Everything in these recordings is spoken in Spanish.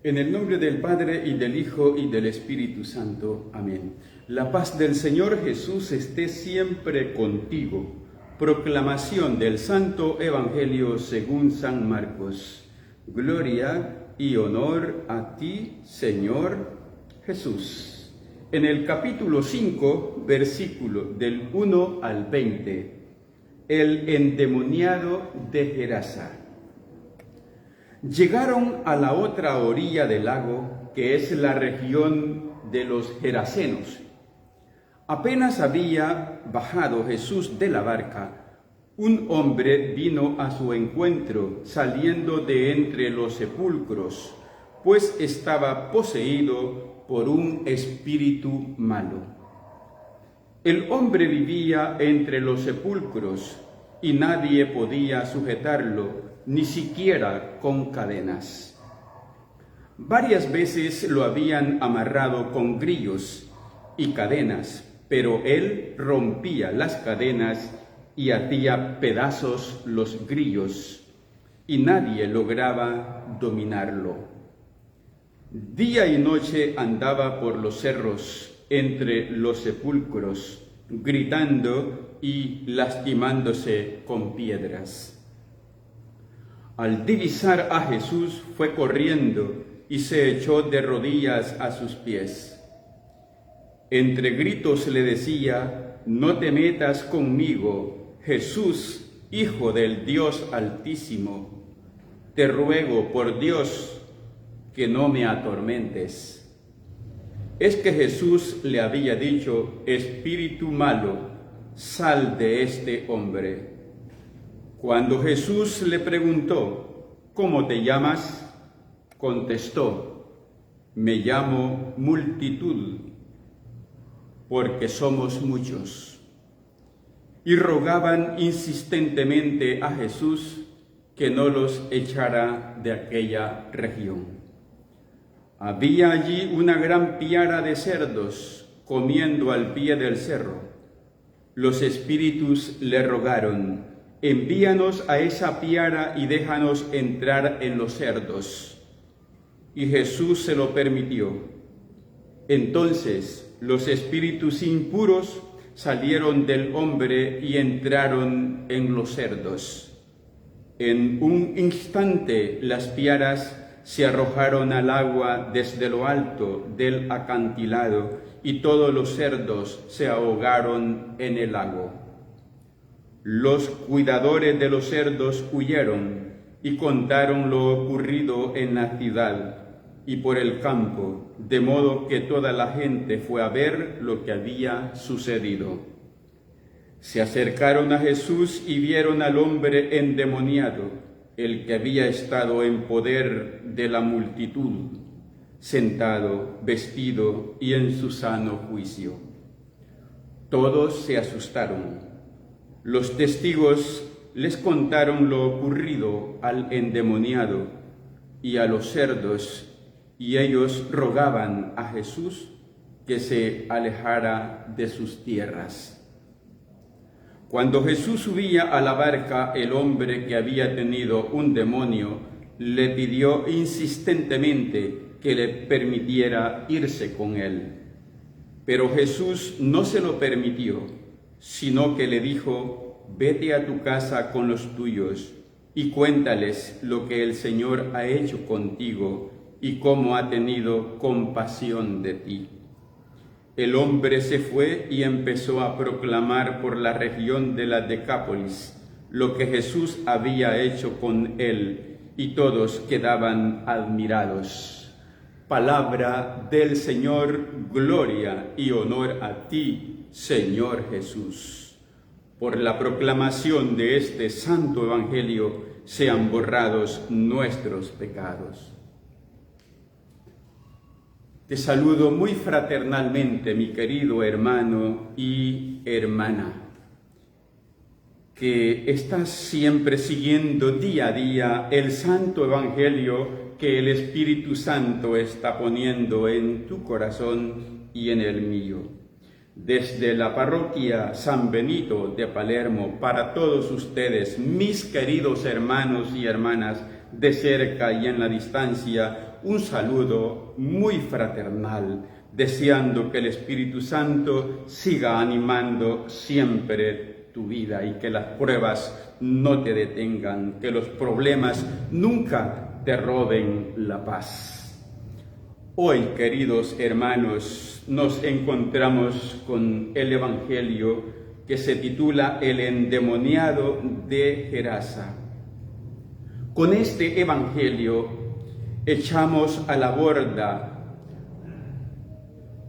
En el nombre del Padre, y del Hijo, y del Espíritu Santo. Amén. La paz del Señor Jesús esté siempre contigo. Proclamación del Santo Evangelio según San Marcos. Gloria y honor a ti, Señor Jesús. En el capítulo 5, versículo del 1 al 20, el endemoniado de Gerasa. Llegaron a la otra orilla del lago, que es la región de los Gerasenos. Apenas había bajado Jesús de la barca, un hombre vino a su encuentro, saliendo de entre los sepulcros, pues estaba poseído por un espíritu malo. El hombre vivía entre los sepulcros, y nadie podía sujetarlo, ni siquiera con cadenas. Varias veces lo habían amarrado con grillos y cadenas, pero él rompía las cadenas y hacía pedazos los grillos, y nadie lograba dominarlo. Día y noche andaba por los cerros, entre los sepulcros, gritando y lastimándose con piedras. Al divisar a Jesús, fue corriendo y se echó de rodillas a sus pies. Entre gritos le decía: «No te metas conmigo, Jesús, Hijo del Dios Altísimo. Te ruego por Dios que no me atormentes». Es que Jesús le había dicho: «Espíritu malo, sal de este hombre». Cuando Jesús le preguntó: «¿Cómo te llamas?», contestó: «Me llamo Multitud, porque somos muchos». Y rogaban insistentemente a Jesús que no los echara de aquella región. Había allí una gran piara de cerdos comiendo al pie del cerro. Los espíritus le rogaron: «Envíanos a esa piara y déjanos entrar en los cerdos». Y Jesús se lo permitió. Entonces los espíritus impuros salieron del hombre y entraron en los cerdos. En un instante las piaras se arrojaron al agua desde lo alto del acantilado, y todos los cerdos se ahogaron en el lago. Los cuidadores de los cerdos huyeron y contaron lo ocurrido en la ciudad y por el campo, de modo que toda la gente fue a ver lo que había sucedido. Se acercaron a Jesús y vieron al hombre endemoniado, el que había estado en poder de la multitud, sentado, vestido y en su sano juicio. Todos se asustaron. Los testigos les contaron lo ocurrido al endemoniado y a los cerdos, y ellos rogaban a Jesús que se alejara de sus tierras. Cuando Jesús subía a la barca, el hombre que había tenido un demonio le pidió insistentemente que le permitiera irse con él. Pero Jesús no se lo permitió, sino que le dijo: «Vete a tu casa con los tuyos y cuéntales lo que el Señor ha hecho contigo y cómo ha tenido compasión de ti». El hombre se fue y empezó a proclamar por la región de la Decápolis lo que Jesús había hecho con él, y todos quedaban admirados. Palabra del Señor. Gloria y honor a ti, Señor Jesús. Por la proclamación de este santo evangelio sean borrados nuestros pecados. Te saludo muy fraternalmente, mi querido hermano y hermana, que estás siempre siguiendo día a día el santo evangelio que el Espíritu Santo está poniendo en tu corazón y en el mío. Desde la parroquia San Benito de Palermo, para todos ustedes, mis queridos hermanos y hermanas de cerca y en la distancia, un saludo muy fraternal, deseando que el Espíritu Santo siga animando siempre tu vida y que las pruebas no te detengan, que los problemas nunca te roben la paz. Hoy, queridos hermanos, nos encontramos con el Evangelio que se titula El endemoniado de Gerasa. Con este Evangelio echamos a la borda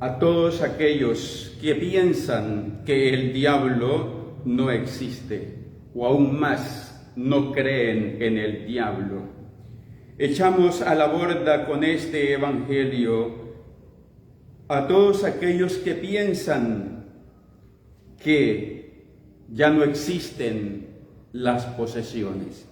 a todos aquellos que piensan que el diablo no existe, o aún más, no creen en el diablo. Echamos a la borda con este Evangelio a todos aquellos que piensan que ya no existen las posesiones.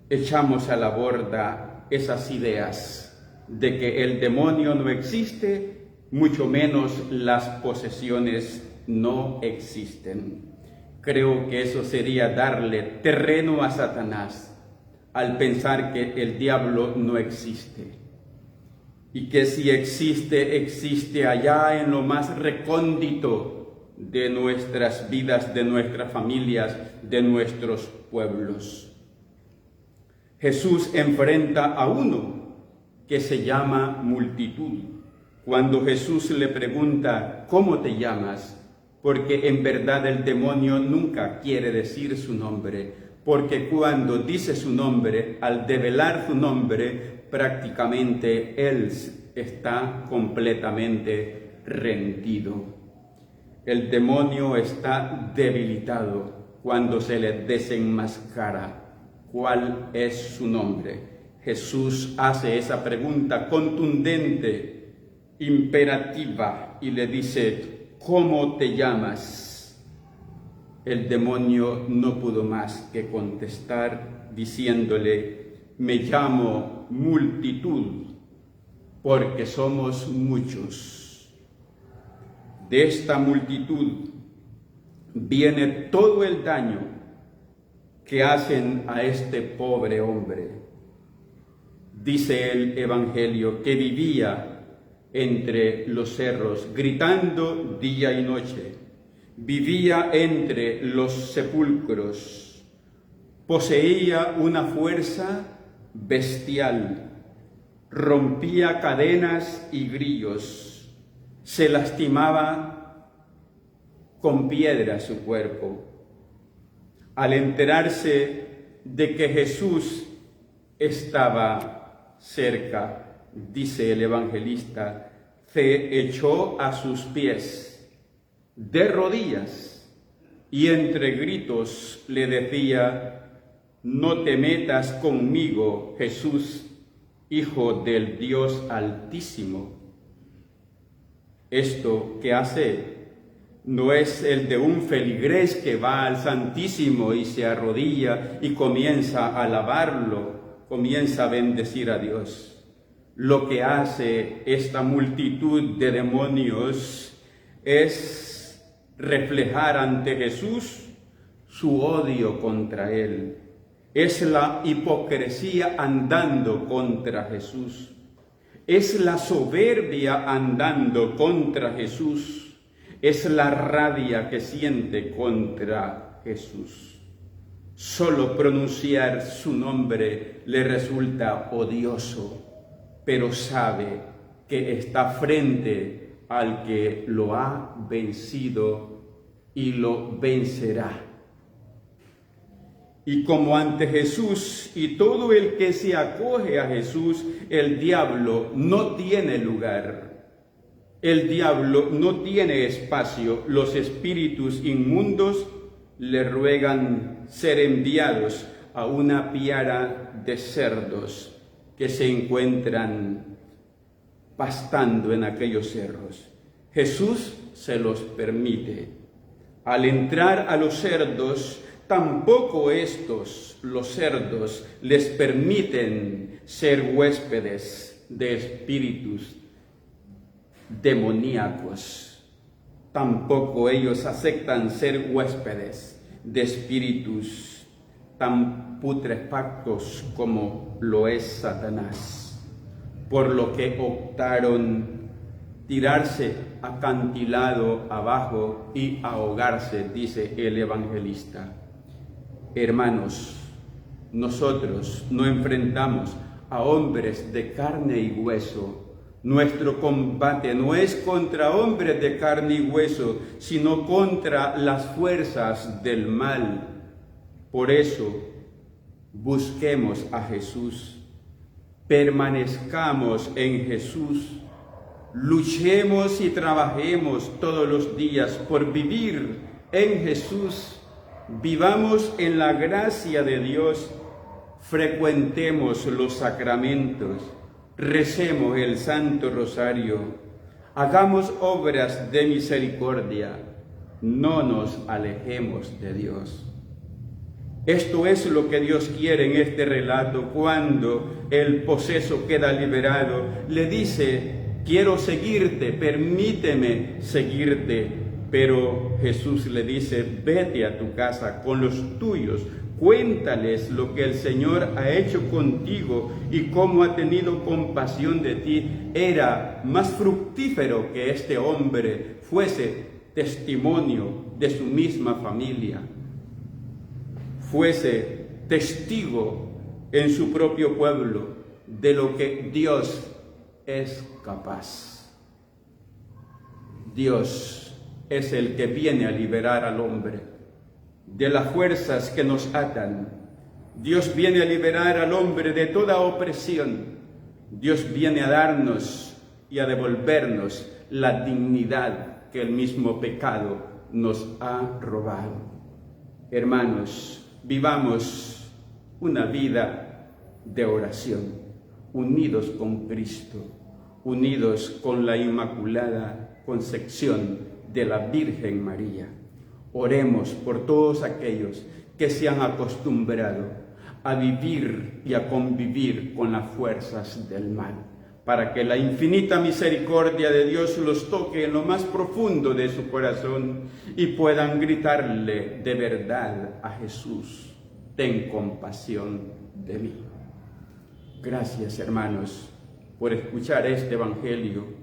Echamos a la borda esas ideas de que el demonio no existe, mucho menos las posesiones no existen. Creo que eso sería darle terreno a Satanás al pensar que el diablo no existe. Y que si existe, existe allá en lo más recóndito de nuestras vidas, de nuestras familias, de nuestros pueblos. Jesús enfrenta a uno que se llama multitud. Cuando Jesús le pregunta, ¿cómo te llamas? Porque en verdad el demonio nunca quiere decir su nombre, porque cuando dice su nombre, al develar su nombre, prácticamente él está completamente rendido. El demonio está debilitado cuando se le desenmascara cuál es su nombre. Jesús hace esa pregunta contundente, imperativa, y le dice, ¿cómo te llamas? El demonio no pudo más que contestar diciéndole, me llamo multitud, porque somos muchos. De esta multitud viene todo el daño que hacen a este pobre hombre. Dice el Evangelio que vivía entre los cerros, gritando día y noche. Vivía entre los sepulcros, poseía una fuerza bestial, rompía cadenas y grillos, se lastimaba con piedra su cuerpo. Al enterarse de que Jesús estaba cerca, dice el evangelista, se echó a sus pies de rodillas y entre gritos le decía, no te metas conmigo, Jesús, Hijo del Dios Altísimo. Esto que hace no es el de un feligrés que va al Santísimo y se arrodilla y comienza a alabarlo, comienza a bendecir a Dios. Lo que hace esta multitud de demonios es reflejar ante Jesús su odio contra él. Es la hipocresía andando contra Jesús. Es la soberbia andando contra Jesús. Es la rabia que siente contra Jesús. Solo pronunciar su nombre le resulta odioso, pero sabe que está frente al que lo ha vencido y lo vencerá. Y como ante Jesús y todo el que se acoge a Jesús, el diablo no tiene lugar. El diablo no tiene espacio. Los espíritus inmundos le ruegan ser enviados a una piara de cerdos que se encuentran pastando en aquellos cerros. Jesús se los permite. Al entrar a los cerdos, tampoco estos, los cerdos, les permiten ser huéspedes de espíritus demoníacos. Tampoco ellos aceptan ser huéspedes de espíritus tan putrefactos como lo es Satanás, por lo que optaron tirarse acantilado abajo y ahogarse, dice el evangelista. Hermanos, nosotros no enfrentamos a hombres de carne y hueso. Nuestro combate no es contra hombres de carne y hueso, sino contra las fuerzas del mal. Por eso, busquemos a Jesús, permanezcamos en Jesús, luchemos y trabajemos todos los días por vivir en Jesús, vivamos en la gracia de Dios, frecuentemos los sacramentos, recemos el Santo Rosario, hagamos obras de misericordia, no nos alejemos de Dios. Esto es lo que Dios quiere en este relato. Cuando el poseso queda liberado, le dice: quiero seguirte, permíteme seguirte. Pero Jesús le dice: vete a tu casa con los tuyos, cuéntales lo que el Señor ha hecho contigo y cómo ha tenido compasión de ti. Era más fructífero que este hombre fuese testimonio de su misma familia, fuese testigo en su propio pueblo de lo que Dios es capaz. Dios es el que viene a liberar al hombre de las fuerzas que nos atan. Dios viene a liberar al hombre de toda opresión. Dios viene a darnos y a devolvernos la dignidad que el mismo pecado nos ha robado. Hermanos, vivamos una vida de oración, unidos con Cristo, unidos con la Inmaculada Concepción de la Virgen María. Oremos por todos aquellos que se han acostumbrado a vivir y a convivir con las fuerzas del mal, para que la infinita misericordia de Dios los toque en lo más profundo de su corazón y puedan gritarle de verdad a Jesús: ten compasión de mí. Gracias, hermanos, por escuchar este Evangelio.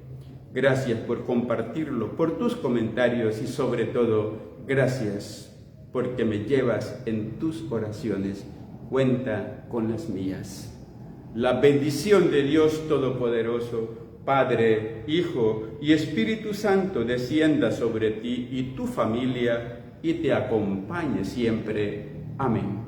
Gracias por compartirlo, por tus comentarios y sobre todo, gracias porque me llevas en tus oraciones. Cuenta con las mías. La bendición de Dios Todopoderoso, Padre, Hijo y Espíritu Santo descienda sobre ti y tu familia y te acompañe siempre. Amén.